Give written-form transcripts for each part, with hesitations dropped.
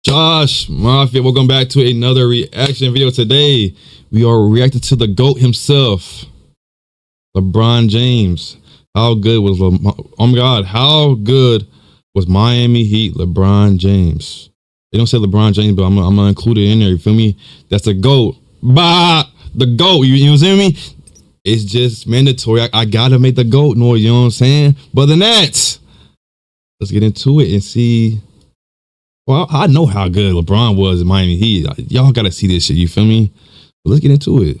Josh Mafia, welcome back to another reaction video. Today we are reacting to the GOAT himself, LeBron James. How good was oh my god, how good was Miami Heat LeBron James? They don't say LeBron James, but I'm gonna include it in there. You feel me? That's the GOAT. Bah, the GOAT. You know what I'm saying? It's just mandatory. I gotta make the GOAT noise. You know what I'm saying? But the Nets. Let's get into it and see. Well, I know how good LeBron was in Miami Heat. Y'all got to see this shit, you feel me? But let's get into it.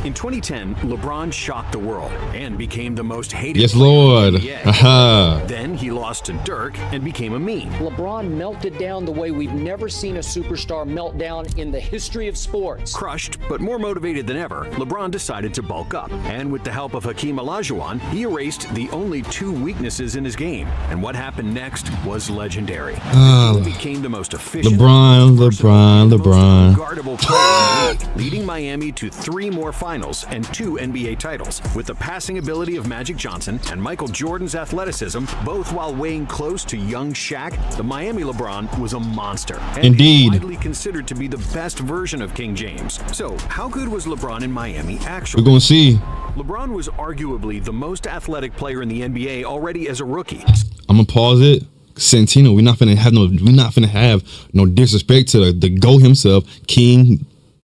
In 2010, LeBron shocked the world and became the most hated Yes, player Lord. in the NBA. Aha. Then he lost to Dirk and became a meme. LeBron melted down the way we've never seen a superstar melt down in the history of sports. Crushed, but more motivated than ever, LeBron decided to bulk up. And with the help of Hakeem Olajuwon, he erased the only two weaknesses in his game. And what happened next was legendary. He became the most efficient, LeBron. guardable player in the league, leading Miami to 3 more finals and 2 NBA titles. With the passing ability of Magic Johnson and Michael Jordan's athleticism, both while weighing close to young Shaq, the Miami LeBron was a monster. And Indeed. widely considered to be the best version of King James. So, how good was LeBron in Miami actually? We're going to see. LeBron was arguably the most athletic player in the NBA already as a rookie. I'm going to pause it. Santino, we're not finna have no disrespect to the GOAT himself, King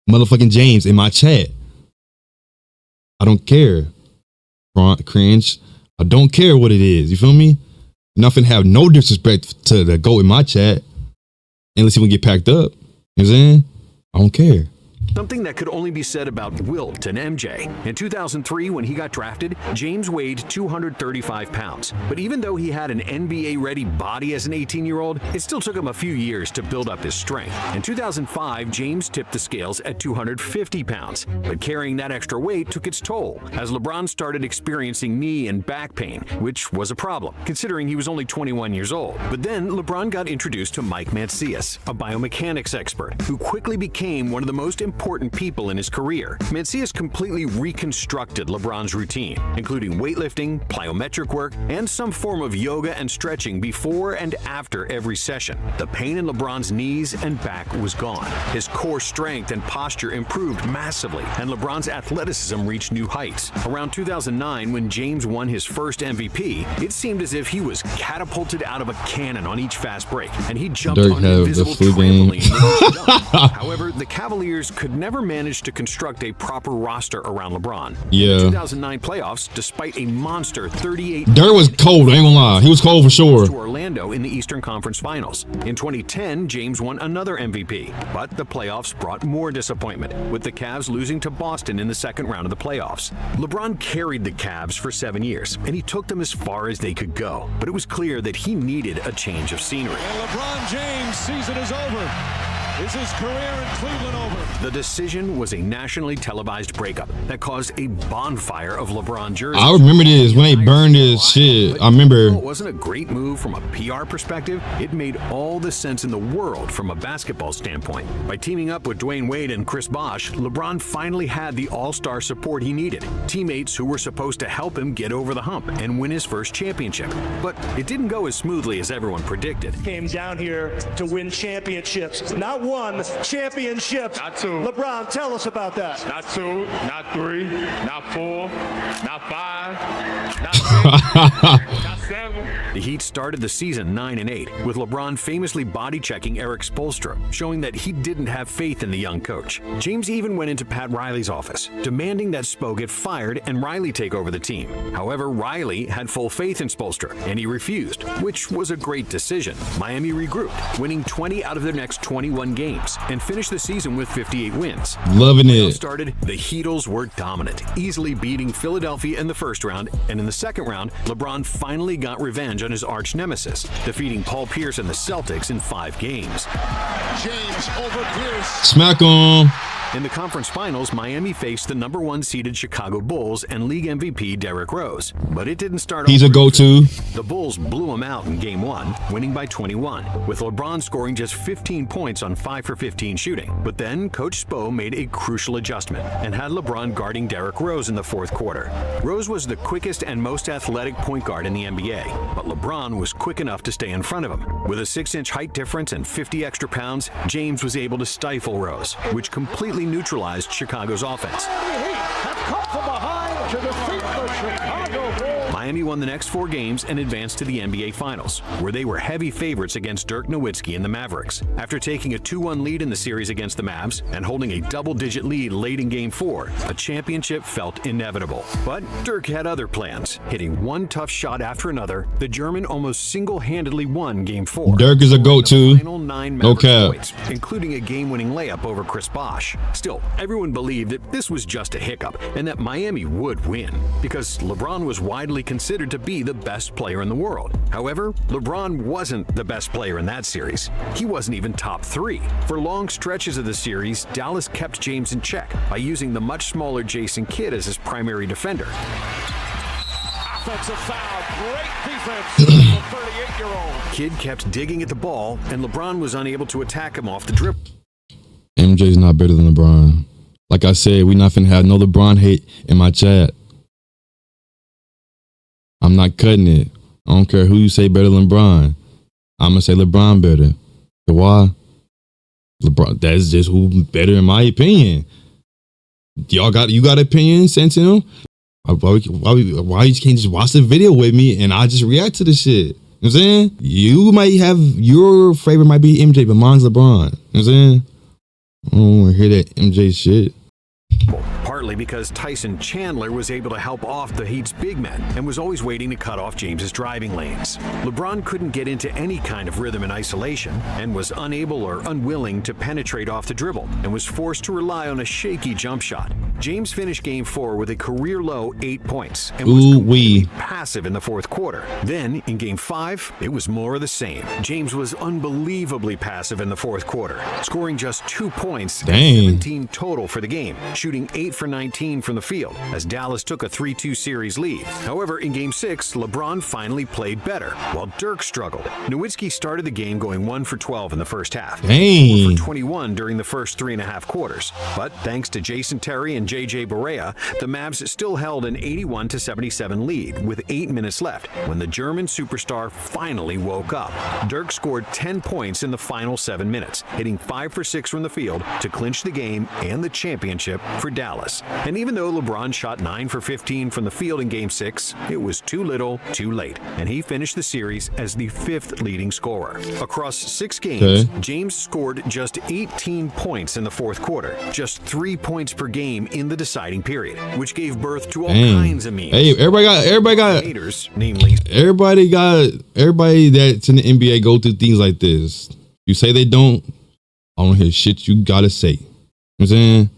motherfucking James, in my chat. I don't care. Cringe. I don't care what it is. You feel me? Nothing have no disrespect to the GOAT in my chat. Unless he would get packed up. You know what I'm saying? I don't care. Something that could only be said about Wilt and MJ. In 2003, when he got drafted, James weighed 235 pounds. But even though he had an NBA-ready body as an 18-year-old, it still took him a few years to build up his strength. In 2005, James tipped the scales at 250 pounds. But carrying that extra weight took its toll, as LeBron started experiencing knee and back pain, which was a problem, considering he was only 21 years old. But then, LeBron got introduced to Mike Mancias, a biomechanics expert, who quickly became one of the most important people in his career. Mancias completely reconstructed LeBron's routine, including weightlifting, plyometric work, and some form of yoga and stretching before and after every session. The pain in LeBron's knees and back was gone. His core strength and posture improved massively, and LeBron's athleticism reached new heights. Around 2009, when James won his first MVP, it seemed as if he was catapulted out of a cannon on each fast break, and he jumped on an invisible trampoline. However, the Cavaliers could never manage to construct a proper roster around LeBron. Yeah. In the 2009 playoffs, despite a monster 38. Dirk was cold, I ain't gonna lie. He was cold for sure. To Orlando in the Eastern Conference Finals. In 2010, James won another MVP, but the playoffs brought more disappointment, with the Cavs losing to Boston in the second round of the playoffs. LeBron carried the Cavs for 7 years, and he took them as far as they could go. But it was clear that he needed a change of scenery. And LeBron James' season is over. Is his career in Cleveland over? The decision was a nationally televised breakup that caused a bonfire of LeBron jerseys. I remember this when they burned his shit. I remember. It wasn't a great move from a PR perspective. It made all the sense in the world from a basketball standpoint. By teaming up with Dwayne Wade and Chris Bosh, LeBron finally had the all-star support he needed. Teammates who were supposed to help him get over the hump and win his first championship. But it didn't go as smoothly as everyone predicted. Came down here to win championships. Not one, championships. Not two. LeBron, tell us about that. Not 2, not 3, not 4, not 5, not 6, not 7. The Heat started the season 9-8, with LeBron famously body-checking Eric Spoelstra, showing that he didn't have faith in the young coach. James even went into Pat Riley's office, demanding that Spo get fired and Riley take over the team. However, Riley had full faith in Spoelstra, and he refused, which was a great decision. Miami regrouped, winning 20 out of their next 21 games, and finished the season with 58 wins. Loving it. Started, the Heatles were dominant, easily beating Philadelphia in the first round, and in the second round, LeBron finally got revenge on his arch nemesis, defeating Paul Pierce and the Celtics in 5 games. James over Pierce. Smack him. In the conference finals, Miami faced the #1 seeded Chicago Bulls and league MVP Derrick Rose. But it didn't start. He's a go-to. The Bulls blew him out in Game 1, winning by 21, with LeBron scoring just 15 points on 5 for 15 shooting. But then Coach Spo made a crucial adjustment and had LeBron guarding Derrick Rose in the fourth quarter. Rose was the quickest and most athletic point guard in the NBA, but LeBron was quick enough to stay in front of him. With a 6-inch height difference and 50 extra pounds, James was able to stifle Rose, which completely neutralized Chicago's offense. Miami won the next 4 games and advanced to the NBA Finals, where they were heavy favorites against Dirk Nowitzki and the Mavericks. After taking a 2-1 lead in the series against the Mavs and holding a double-digit lead late in Game 4, a championship felt inevitable. But Dirk had other plans. Hitting one tough shot after another, the German almost single-handedly won Game 4. Dirk is a go-to. Final 9 Maverick points, including a game-winning layup over Chris Bosh. Still, everyone believed that this was just a hiccup and that Miami would win, because LeBron was widely considered to be the best player in the world. However, LeBron wasn't the best player in that series. He wasn't even top 3. For long stretches of the series, Dallas kept James in check by using the much smaller Jason Kidd as his primary defender. Offensive foul. Great defense from the 38-year-old. Kidd kept digging at the ball, and LeBron was unable to attack him off the dribble. MJ's not better than LeBron. Like I said, we not finna have no LeBron hate in my chat. I'm not cutting it. I don't care who you say better than LeBron. I'm gonna say LeBron better. Why? LeBron. That's just who better in my opinion. You got opinions, sent to him? Why you can't just watch the video with me and I just react to the shit? You know what I'm saying? You might have your favorite might be MJ, but mine's LeBron. You know what I'm saying? I don't want to hear that MJ shit. Partly because Tyson Chandler was able to help off the Heat's big men and was always waiting to cut off James's driving lanes. LeBron couldn't get into any kind of rhythm in isolation and was unable or unwilling to penetrate off the dribble and was forced to rely on a shaky jump shot. James finished Game 4 with a career-low 8 points and was completely passive in the fourth quarter. Then, in Game 5, it was more of the same. James was unbelievably passive in the fourth quarter, scoring just 2 points and 17 total for the game, shooting 8 for 19 from the field as Dallas took a 3-2 series lead. However, in Game 6, LeBron finally played better, while Dirk struggled. Nowitzki started the game going 1 for 12 in the first half, 4 for 21 during the first 3.5 quarters. But thanks to Jason Terry and J.J. Barea, the Mavs still held an 81-77 lead with 8 minutes left when the German superstar finally woke up. Dirk scored 10 points in the final 7 minutes, hitting 5 for 6 from the field to clinch the game and the championship for Dallas. And even though LeBron shot 9 for 15 from the field in Game 6, it was too little, too late, and he finished the series as the 5th leading scorer. Across 6 games, James scored just 18 points in the fourth quarter, just 3 points per game in the deciding period, which gave birth to all kinds of memes. Hey, everybody haters, namely everybody that's in the NBA go through things like this. You say they don't, I don't hear shit you gotta say. You know what I'm saying?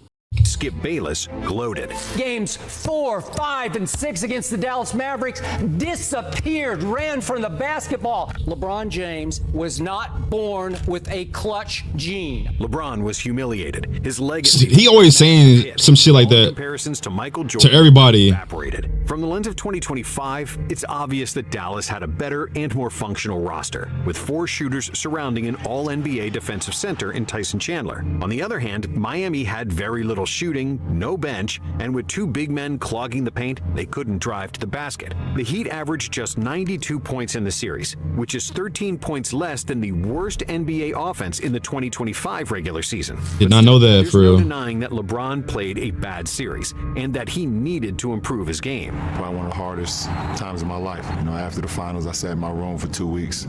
Skip Bayless gloated. Games 4, 5, and 6 against the Dallas Mavericks disappeared, ran from the basketball. LeBron James was not born with a clutch gene. LeBron was humiliated. His legacy. He always saying some shit like that. Comparisons to Michael Jordan to everybody. Evaporated. From the lens of 2025, it's obvious that Dallas had a better and more functional roster, with 4 shooters surrounding an all-NBA defensive center in Tyson Chandler. On the other hand, Miami had very little shooting, no bench, and with 2 big men clogging the paint, they couldn't drive to the basket. The Heat averaged just 92 points in the series, which is 13 points less than the worst NBA offense in the 2025 regular season. Did not know that, for real. There's no denying that LeBron played a bad series and that he needed to improve his game. Probably one of the hardest times of my life. After the finals, I sat in my room for 2 weeks,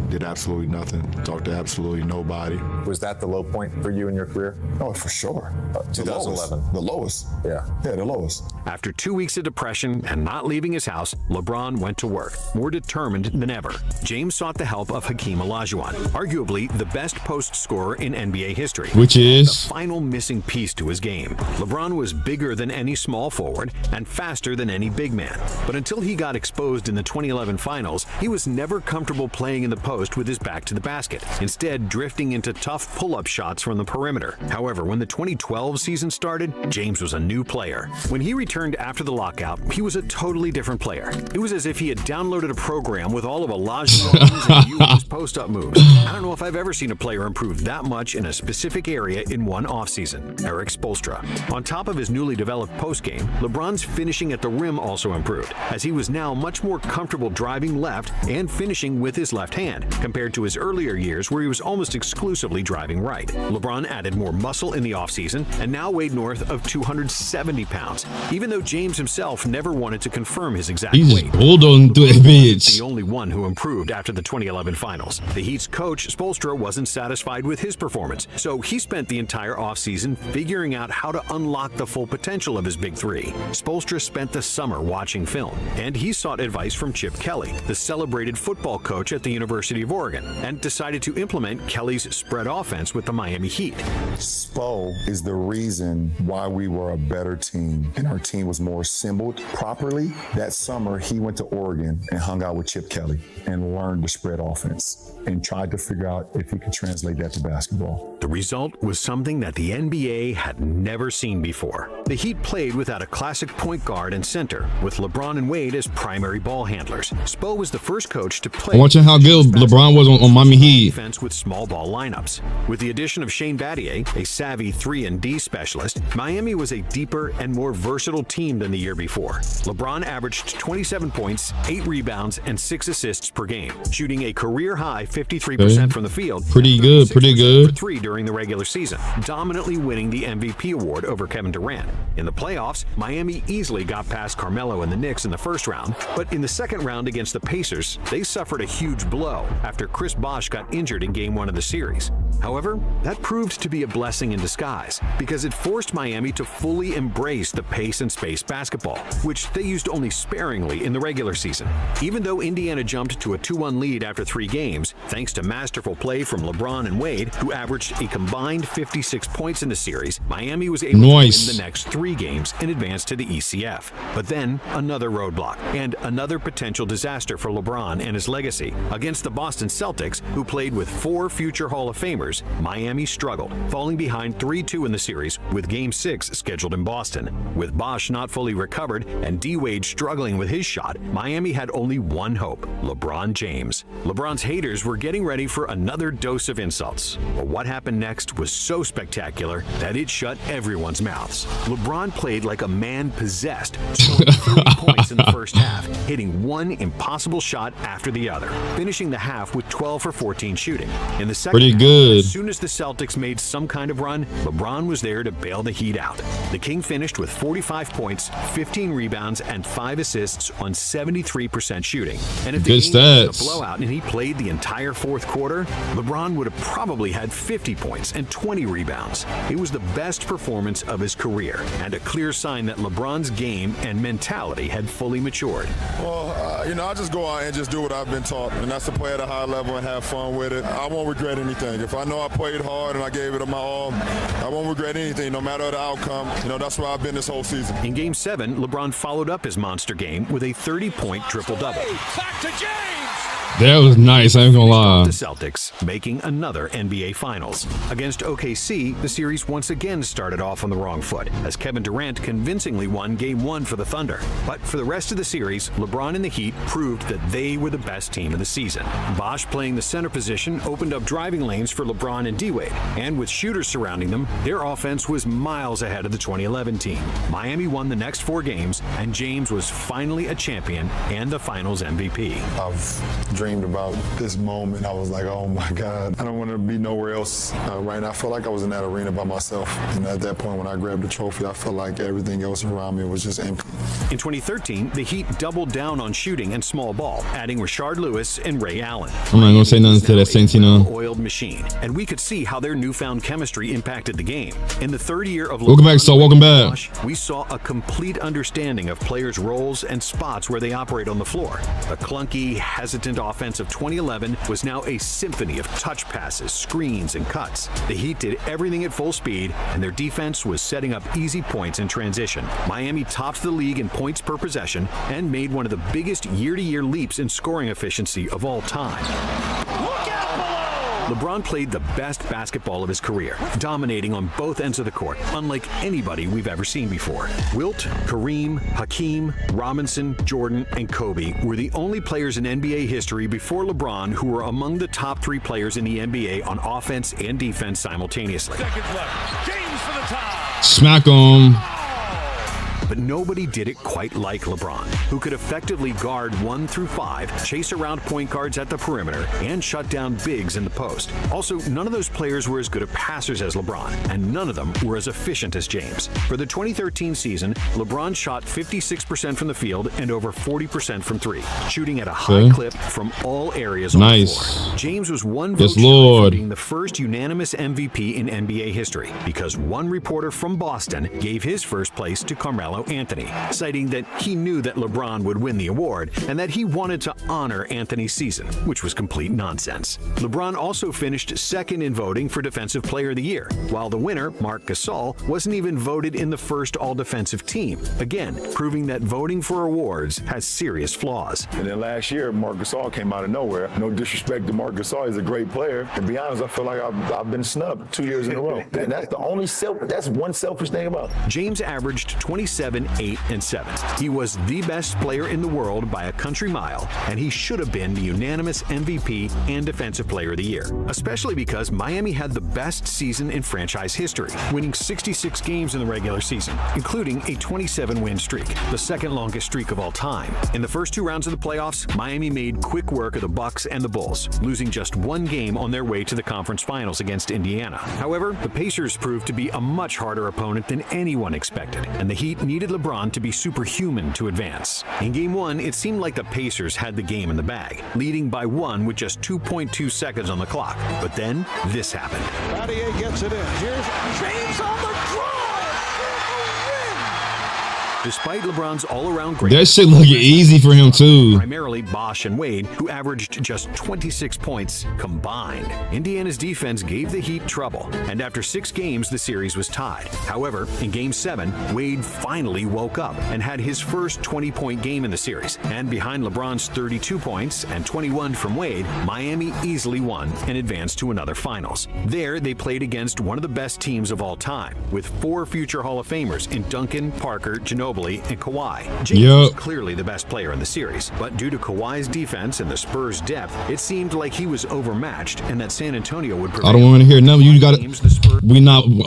did absolutely nothing, talked to absolutely nobody. Was that the low point for you in your career? Oh, for sure. 2011. The lowest. Yeah, the lowest. After 2 weeks of depression and not leaving his house, LeBron went to work, more determined than ever. James sought the help of Hakeem Olajuwon, arguably the best post scorer in NBA history. Which is the final missing piece to his game. LeBron was bigger than any small forward and faster than any big man. But until he got exposed in the 2011 finals, he was never comfortable playing in the post with his back to the basket, instead drifting into tough pull-up shots from the perimeter. However, when the 2012 season started, James was a new player. When he returned after the lockout, he was a totally different player. It was as if he had downloaded a program with all of Olajuwon's and Ewing's post-up moves. I don't know if I've ever seen a player improve that much in a specific area in one offseason. Erik Spoelstra. On top of his newly developed post-game, LeBron's finishing at the rim also improved, as he was now much more comfortable driving left and finishing with his left hand, compared to his earlier years where he was almost exclusively driving right. LeBron added more muscle in the offseason and now weighed north of 270 pounds, even though James himself never wanted to confirm his exact He's weight. just bulldozing through that bitch. The only one who improved after the 2011 finals. The Heat's coach, Spoelstra, wasn't satisfied with his performance, so he spent the entire offseason figuring out how to unlock the full potential of his big three. Spoelstra spent the summer watching film, and he sought advice from Chip Kelly, the celebrated football coach at the University of Oregon, and decided to implement Kelly's spread offense with the Miami Heat. Spo is the reason why we were a better team and our team was more assembled properly. That summer, he went to Oregon and hung out with Chip Kelly and learned the spread offense and tried to figure out if he could translate that to basketball. The result was something that the NBA had never seen before. The Heat played without a classic point guard and center, with LeBron and Wade as primary ball handlers. Spo was the first coach to play. I'm watching how good LeBron was on Miami Heat. Defense with small ball lineups. With the addition of Shane Battier, a savvy 3-and-D specialist, Miami was a deeper and more versatile team than the year before. LeBron averaged 27 points, 8 rebounds, and 6 assists per game, shooting a career-high 53% from the field. Pretty good, pretty good. For 3 during the regular season, dominantly winning the MVP award over Kevin Durant. In the playoffs, Miami easily got past Carmelo and the Knicks in the first round, but in the second round against the Pacers, they suffered a huge blow after Chris Bosh got injured in Game 1 of the series. However, that proved to be a blessing in disguise, because it forced Miami to fully embrace the pace and space basketball, which they used only sparingly in the regular season. Even though Indiana jumped to a 2-1 lead after 3 games, thanks to masterful play from LeBron and Wade, who averaged a combined 56 points in the series, Miami was able to win the next 3 games and advance to the ECF. But then, another roadblock, and another potential disaster for LeBron and his legacy. Against the Boston Celtics, who played with 4 future Hall of Famers, Miami struggled, falling behind 3-2 in the series, with Game 6 scheduled in Boston. With Bosh not fully recovered and D-Wade struggling with his shot, Miami had only one hope: LeBron James. LeBron's haters were getting ready for another dose of insults. But what happened next was so spectacular that it shut everyone's mouths. LeBron played like a man possessed, scoring 3 points in the first half, hitting one impossible shot after the other, finishing the half with 12 for 14 shooting. In the second half, as soon as the Celtics made some kind of run, LeBron was there to bail the Heat out. The King finished with 45 points, 15 rebounds, and 5 assists on 73% shooting. And if the game was a blowout and he played the entire fourth quarter, LeBron would have probably had 50 points and 20 rebounds. It was the best performance of his career, and a clear sign that LeBron's game and mentality had fully matured. Well, I just go out and just do what I've been taught, and that's to play at a high level and have fun with it. I won't regret anything. If I know I played hard and I gave it my all, I won't regret anything, no matter the outcome. That's where I've been this whole season. In Game 7, LeBron followed up his monster game with a 30-point triple-double. Back to James! That was nice, I ain't gonna lie. The Celtics making another NBA Finals. Against OKC, the series once again started off on the wrong foot, as Kevin Durant convincingly won Game 1 for the Thunder. But for the rest of the series, LeBron and the Heat proved that they were the best team of the season. Bosh playing the center position opened up driving lanes for LeBron and D-Wade, and with shooters surrounding them, their offense was miles ahead of the 2011 team. Miami won the next 4 games, and James was finally a champion and the Finals MVP. I've dreamed about this moment. I was like, oh my God, I don't want to be nowhere else right now. I felt like I was in that arena by myself. And at that point, when I grabbed the trophy, I felt like everything else around me was just empty. In 2013, the Heat doubled down on shooting and small ball, adding Rashard Lewis and Ray Allen. I'm not gonna say nothing to that Saints, oiled machine, and we could see how their newfound chemistry impacted the game. In the third year of welcome back, so welcome back. We saw a complete understanding of players' roles and spots where they operate on the floor. A clunky, hesitant offense offense of 2011 was now a symphony of touch passes, screens, and cuts. The Heat did everything at full speed, and their defense was setting up easy points in transition. Miami topped the league in points per possession and made one of the biggest year-to-year leaps in scoring efficiency of all time. LeBron played the best basketball of his career, dominating on both ends of the court, unlike anybody we've ever seen before. Wilt, Kareem, Hakeem, Robinson, Jordan, and Kobe were the only players in NBA history before LeBron who were among the top 3 players in the NBA on offense and defense simultaneously. Seconds left. James for the tie. Smack 'em. But nobody did it quite like LeBron, who could effectively guard 1 through 5, chase around point guards at the perimeter, and shut down bigs in the post. Also, none of those players were as good of passers as LeBron, and none of them were as efficient as James. For the 2013 season, LeBron shot 56% from the field and over 40% from 3, shooting at a high clip from all areas on the floor. James was one vote shy from being the first unanimous MVP in NBA history, because one reporter from Boston gave his first place to Carmelo Anthony, citing that he knew that LeBron would win the award and that he wanted to honor Anthony's season, which was complete nonsense. LeBron also finished second in voting for Defensive Player of the Year, while the winner, Marc Gasol, wasn't even voted in the first all-defensive team, again proving that voting for awards has serious flaws. And then last year, Marc Gasol came out of nowhere. No disrespect to Marc Gasol, he's a great player. To be honest, I feel like I've been snubbed 2 years in a row. And that's the only that's one selfish thing about it. James averaged 27, 8, and 7. He was the best player in the world by a country mile, and he should have been the unanimous MVP and Defensive Player of the Year, especially because Miami had the best season in franchise history, winning 66 games in the regular season, including a 27-win streak, the second longest streak of all time. In the first 2 rounds of the playoffs, Miami made quick work of the Bucks and the Bulls, losing just 1 game on their way to the conference finals against Indiana. However, the Pacers proved to be a much harder opponent than anyone expected, and the Heat needed LeBron to be superhuman to advance. In Game 1, it seemed like the Pacers had the game in the bag, leading by 1 with just 2.2 seconds on the clock. But then, this happened. Battier gets it in. Here's James on the draw. Despite LeBron's all-around greatness, that shit look easy for him too. Primarily Bosh and Wade, who averaged just 26 points combined. Indiana's defense gave the Heat trouble, and after 6 games, the series was tied. However, in Game 7, Wade finally woke up and had his first 20-point game in the series. And behind LeBron's 32 points and 21 from Wade, Miami easily won and advanced to another finals. There, they played against one of the best teams of all time, with 4 future Hall of Famers in Duncan, Parker, Ginobili, and Kawhi. James was clearly the best player in the series, but due to Kawhi's defense and the Spurs' depth, it seemed like he was overmatched and that San Antonio would prevail. I don't want to hear nothing. You got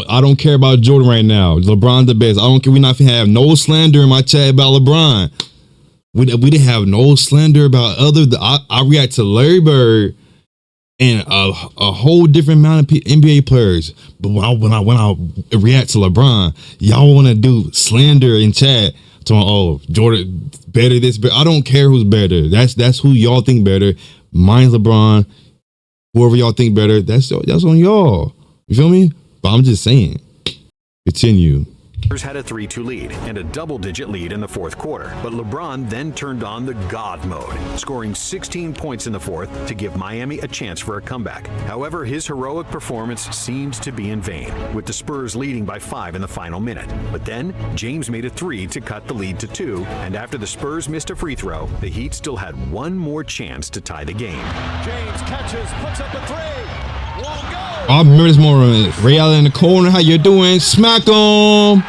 I don't care about Jordan right now. LeBron's the best. I don't care. We not finna have no slander in my chat about LeBron. We didn't have no slander about I react to Larry Bird and a whole different amount of NBA players. But when I react to LeBron, y'all want to do slander in chat. Oh, Jordan better this, but I don't care who's better. That's who y'all think better. Mine's LeBron. Whoever y'all think better, that's on y'all. You feel me? But I'm just saying. Continue. Had a 3-2 lead and a double-digit lead in the fourth quarter, but LeBron then turned on the God mode, scoring 16 points in the fourth to give Miami a chance for a comeback. However, his heroic performance seemed to be in vain, with the Spurs leading by 5 in the final minute. But then, James made a 3 to cut the lead to 2, and after the Spurs missed a free throw, the Heat still had one more chance to tie the game. James catches, puts up a 3. Won't go. I remember this morning. Ray Allen in the corner. How you doing? Smack 'em.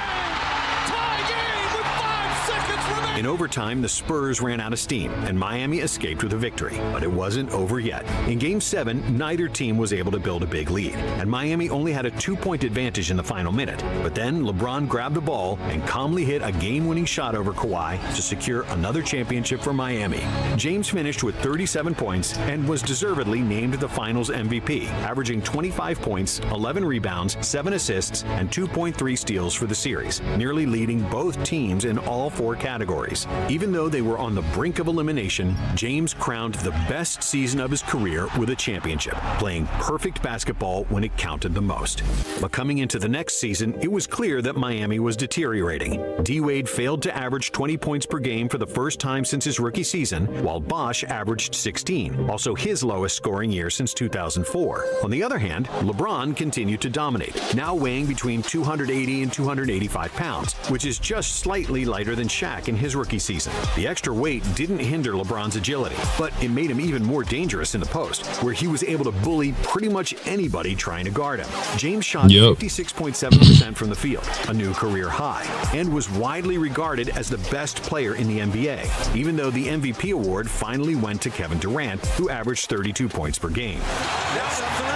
In overtime, the Spurs ran out of steam, and Miami escaped with a victory. But it wasn't over yet. In Game 7, neither team was able to build a big lead, and Miami only had a 2-point advantage in the final minute. But then LeBron grabbed the ball and calmly hit a game-winning shot over Kawhi to secure another championship for Miami. James finished with 37 points and was deservedly named the Finals MVP, averaging 25 points, 11 rebounds, 7 assists, and 2.3 steals for the series, nearly leading both teams in all 4 categories. Even though they were on the brink of elimination, James crowned the best season of his career with a championship, playing perfect basketball when it counted the most. But coming into the next season, it was clear that Miami was deteriorating. D-Wade failed to average 20 points per game for the first time since his rookie season, while Bosh averaged 16, also his lowest scoring year since 2004. On the other hand, LeBron continued to dominate, now weighing between 280 and 285 pounds, which is just slightly lighter than Shaq in his rookie season. The extra weight didn't hinder LeBron's agility, but it made him even more dangerous in the post, where he was able to bully pretty much anybody trying to guard him. James shot 56.7% from the field, a new career high, and was widely regarded as the best player in the NBA, even though the MVP award finally went to Kevin Durant, who averaged 32 points per game. That's a three.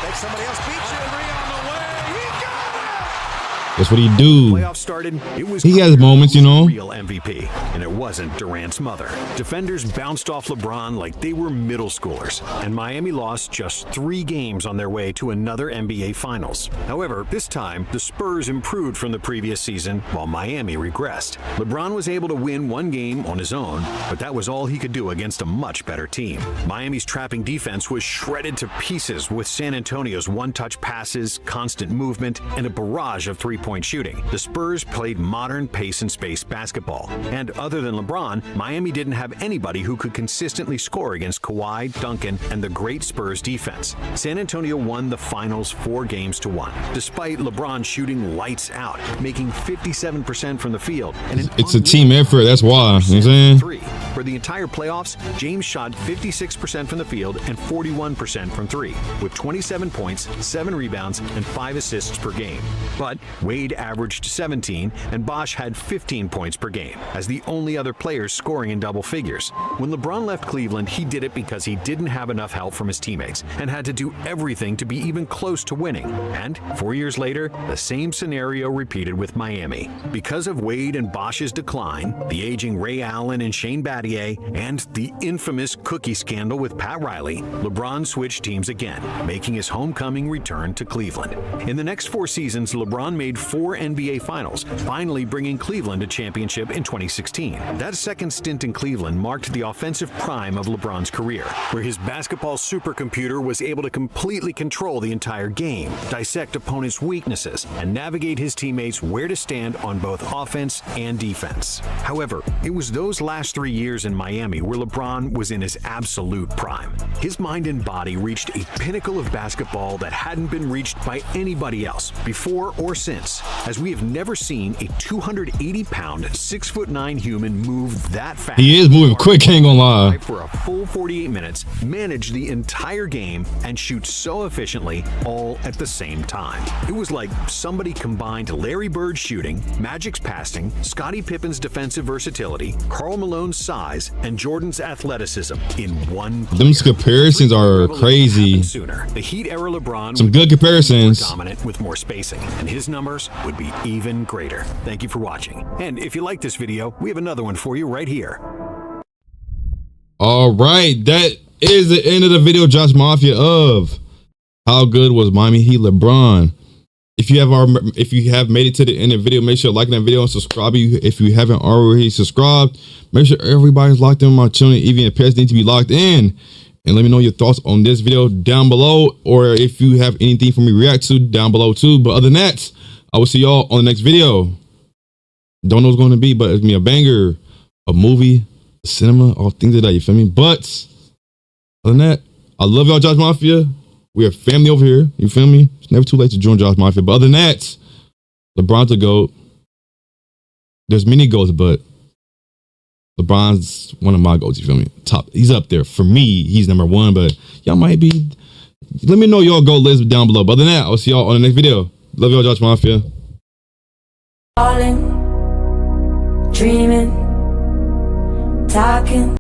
Make somebody else beat you. Three on the way. He got it. That's what he do. Playoffs started. It was he has moments, you know. Real MVP, and it wasn't Durant's mother. Defenders bounced off LeBron like they were middle schoolers, and Miami lost just 3 games on their way to another NBA Finals. However, this time the Spurs improved from the previous season, while Miami regressed. LeBron was able to win 1 game on his own, but that was all he could do against a much better team. Miami's trapping defense was shredded to pieces with San Antonio's one-touch passes, constant movement, and a barrage of three-point shooting. The Spurs played modern pace and space basketball, and other than LeBron, Miami didn't have anybody who could consistently score against Kawhi, Duncan, and the great Spurs defense. San Antonio won the finals 4-1, despite LeBron shooting lights out, making 57% from the field. And it's a team effort, that's why. You know what I'm saying? For the entire playoffs, James shot 56% from the field and 41% from 3, with 27 points, 7 rebounds, and 5 assists per game. But Wade averaged 17, and Bosh had 15 points per game, as the only other players scoring in double figures. When LeBron left Cleveland, he did it because he didn't have enough help from his teammates and had to do everything to be even close to winning. And 4 years later, the same scenario repeated with Miami. Because of Wade and Bosh's decline, the aging Ray Allen and Shane Battier, and the infamous cookie scandal with Pat Riley, LeBron switched teams again, making his homecoming return to Cleveland. In the next 4 seasons, LeBron made 4 NBA Finals, finally bringing Cleveland a championship in 2016. That second stint in Cleveland marked the offensive prime of LeBron's career, where his basketball supercomputer was able to completely control the entire game, dissect opponents' weaknesses, and navigate his teammates where to stand on both offense and defense. However, it was those last 3 years in Miami where LeBron was in his absolute prime. His mind and body reached a pinnacle of basketball that hadn't been reached by anybody else, before or since, as we have never seen a 280-pound, 6'9" human move that fast. He is moving quick, ain't gonna lie. For a full 48 minutes, manage the entire game, and shoot so efficiently, all at the same time. It was like somebody combined Larry Bird's shooting, Magic's passing, Scottie Pippen's defensive versatility, Karl Malone's size, and Jordan's athleticism in one player. Them comparisons are crazy. Sooner, the Heat era LeBron some good comparisons. Dominant with more spacing, and his numbers would be even greater. Thank you for watching. And if you like this video, we have another one for you right here. All right, that is the end of the video, Josh Mafia, of how good was Miami Heat LeBron. If you have made it to the end of the video, make sure to like that video and subscribe. If you haven't already subscribed, make sure everybody's locked in on my channel. Even the pets need to be locked in. And let me know your thoughts on this video down below, or if you have anything for me to react to down below too. But other than that, I will see y'all on the next video. Don't know what's going to be, but it's gonna be a banger, a movie, a cinema, all things like that. You feel me? But other than that, I love y'all, Josh Mafia. We are family over here. You feel me? It's never too late to join Josh Mafia. But other than that, LeBron's a GOAT. There's many GOATs, but LeBron's one of my GOATs. You feel me? Top. He's up there. For me, he's number 1, but y'all might be. Let me know your GOAT list down below. But other than that, I'll see y'all on the next video. Love y'all, Josh Mafia. Falling, dreaming, talking.